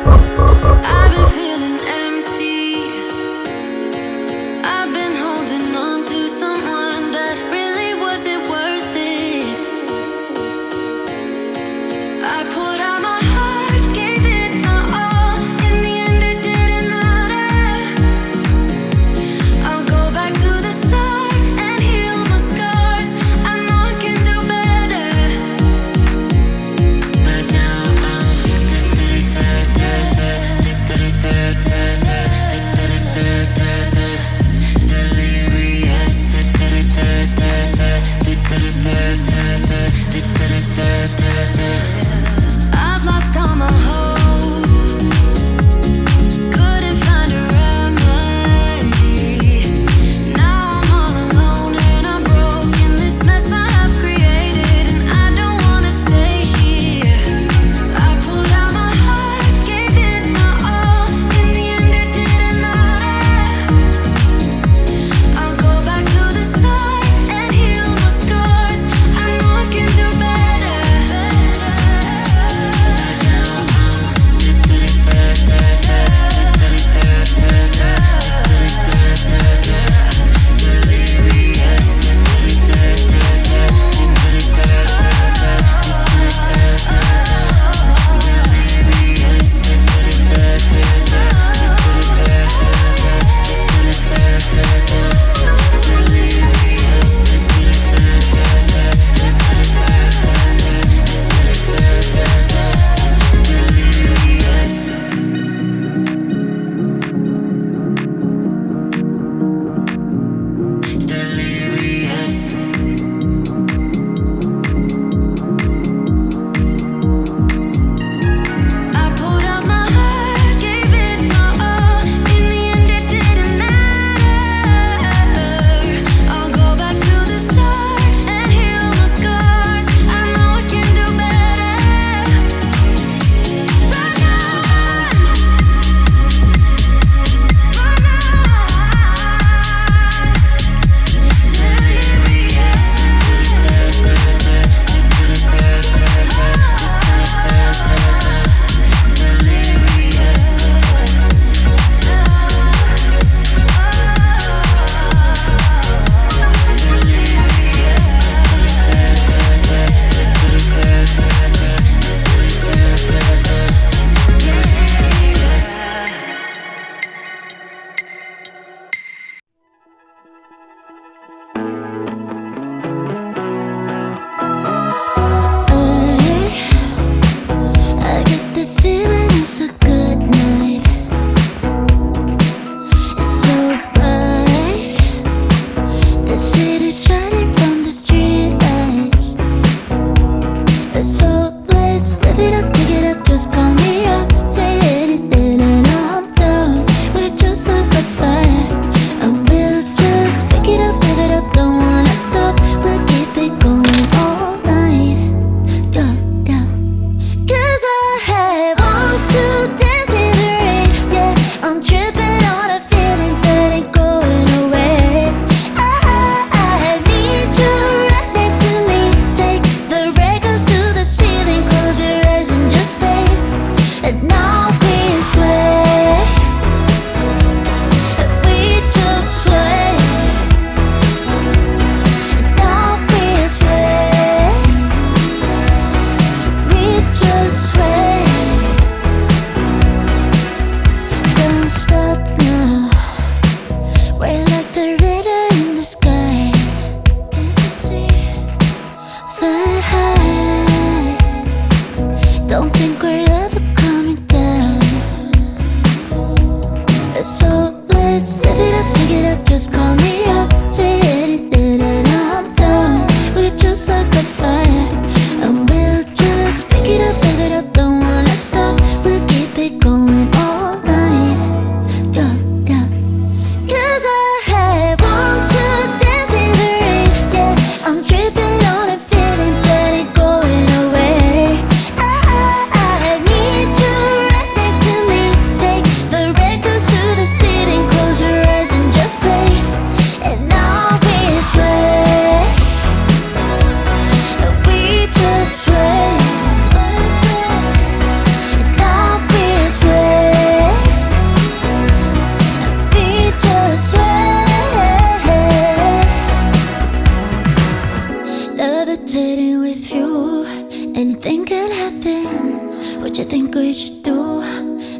I've been feeling empty. I've been holding on to someone that really wasn't worth it. I put out my heart, gave it my all. In the end, it didn't matter. I'll go back to the start and heal my scars. I know I can do better. But now I'm I've lost all my hope. Couldn't find a remedy. Now I'm all alone and I'm broken. This mess I have created, and I don't wanna stay here. I put out my heart, gave it my all. In the end, it didn't matter. I'll go back to the start and heal my scars. I know I can do better. I put out my heart, gave it my all. In the end, it didn't matter. I'll go back to the start and heal my scars. I know I can do better. But now I get the feeling it's a good night. It's so bright. The city's shining from the street lights. So let's live it up, pick it up, just call me up. Say anything and I'm down. We just like a fire, and we'll just pick it up, live it up, don't wanna stop. We'll keep it going all night. Yeah, yeah. 'Cause I want to dance in the rain. Yeah, I'm tripping on a feeling that ain't going away. I need you right next to me. Take the records to the ceiling, close your eyes and just play. And now we sway, and we just sway. And now we sway, we just sway. Don't stop now. We're like the river in the sky. Fly high. Don't think we're ever coming down. So let's live it up, pick it up, just call me up. Say anything and I'm down. We're just like a fire, and we'll just pick it up, live it up, don't wanna stop. We'll keep it going all night. Yeah, yeah. 'Cause I want to dance in the rain. Yeah, I'm tripping on a feeling that ain't going away. I need you right next to me. Take the records to the ceiling, close your eyes and just play. And now we sway, and we levitating with you. Anything can happen. What you think we should do?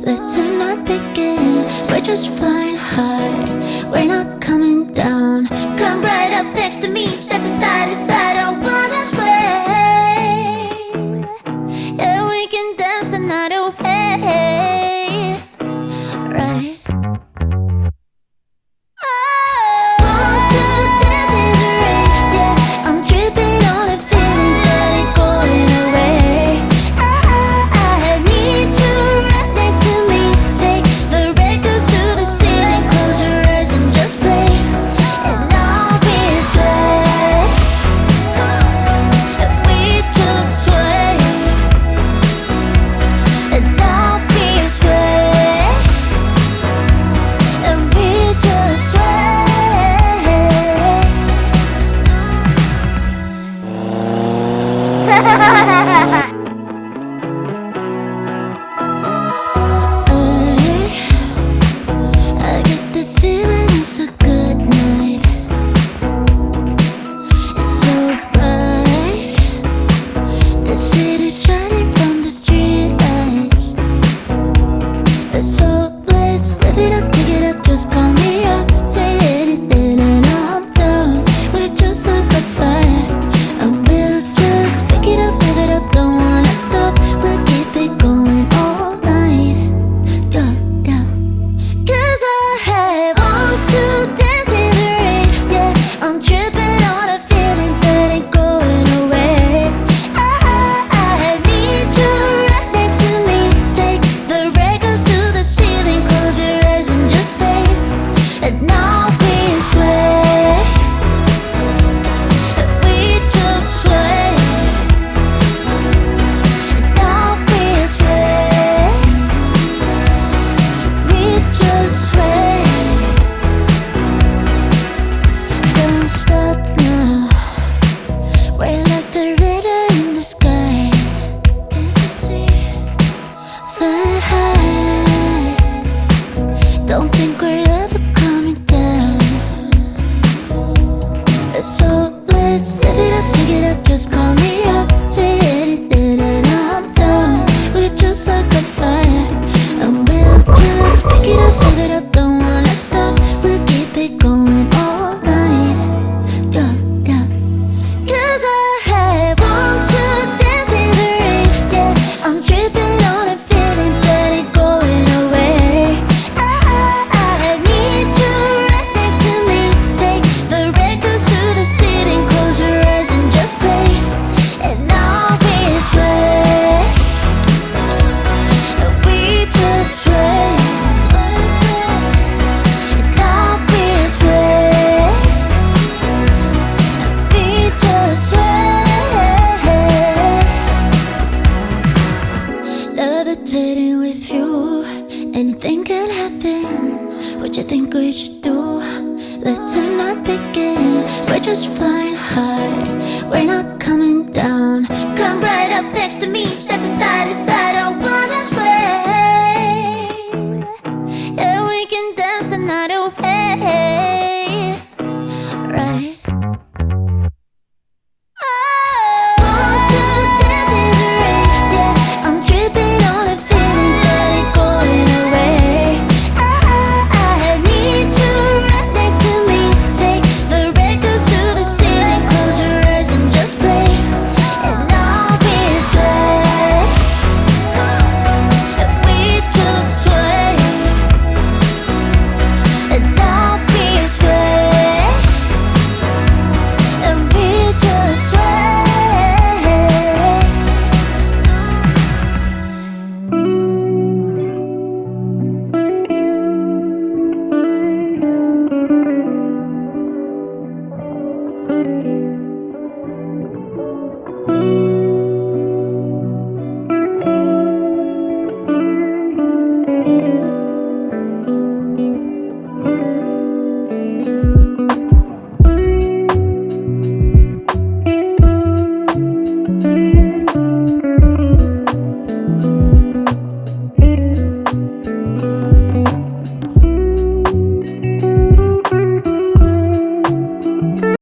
Let tonight begin. We're just flying high. We're not coming down. Come right up next to me. Step aside, aside. I wanna sway. Yeah, we can dance the night away. Right. I get the feeling it's a good night. It's so bright. The city's shining from the street lights. So let's live it up, take it up, just call me up. Say anything and I'm down. We're just like a fire, and we'll just pick it up, live it up, don't wanna stop. We'll keep it going all night. Yeah, yeah. 'Cause I want to dance in the rain. Yeah, I'm tripping on a feeling that ain't going away. I need you right next to me. Take the records to the ceiling, close your eyes and just play. And I'll be sway. We just sway. And I'll be sway. We just sway. Don't stop now. We're like the river in the sky. Fly high. Don't think we're ever coming down. So let's live it up, pick it up, just call me up. Say anything and I'm down. We're just like a fire, and we'll just pick it up, live it up, don't wanna stop. We'll keep it going all night. Yeah, yeah. 'Cause I want to dance in the rain. Yeah, I'm tripping on a feeling that ain't going away. I need you right next to me. Take the records to the ceiling, close your eyes and just play. And I'll be sway. We just sway. And I'll be sway. We just sway. Levitating with you. Anything can happen. What you think we should do?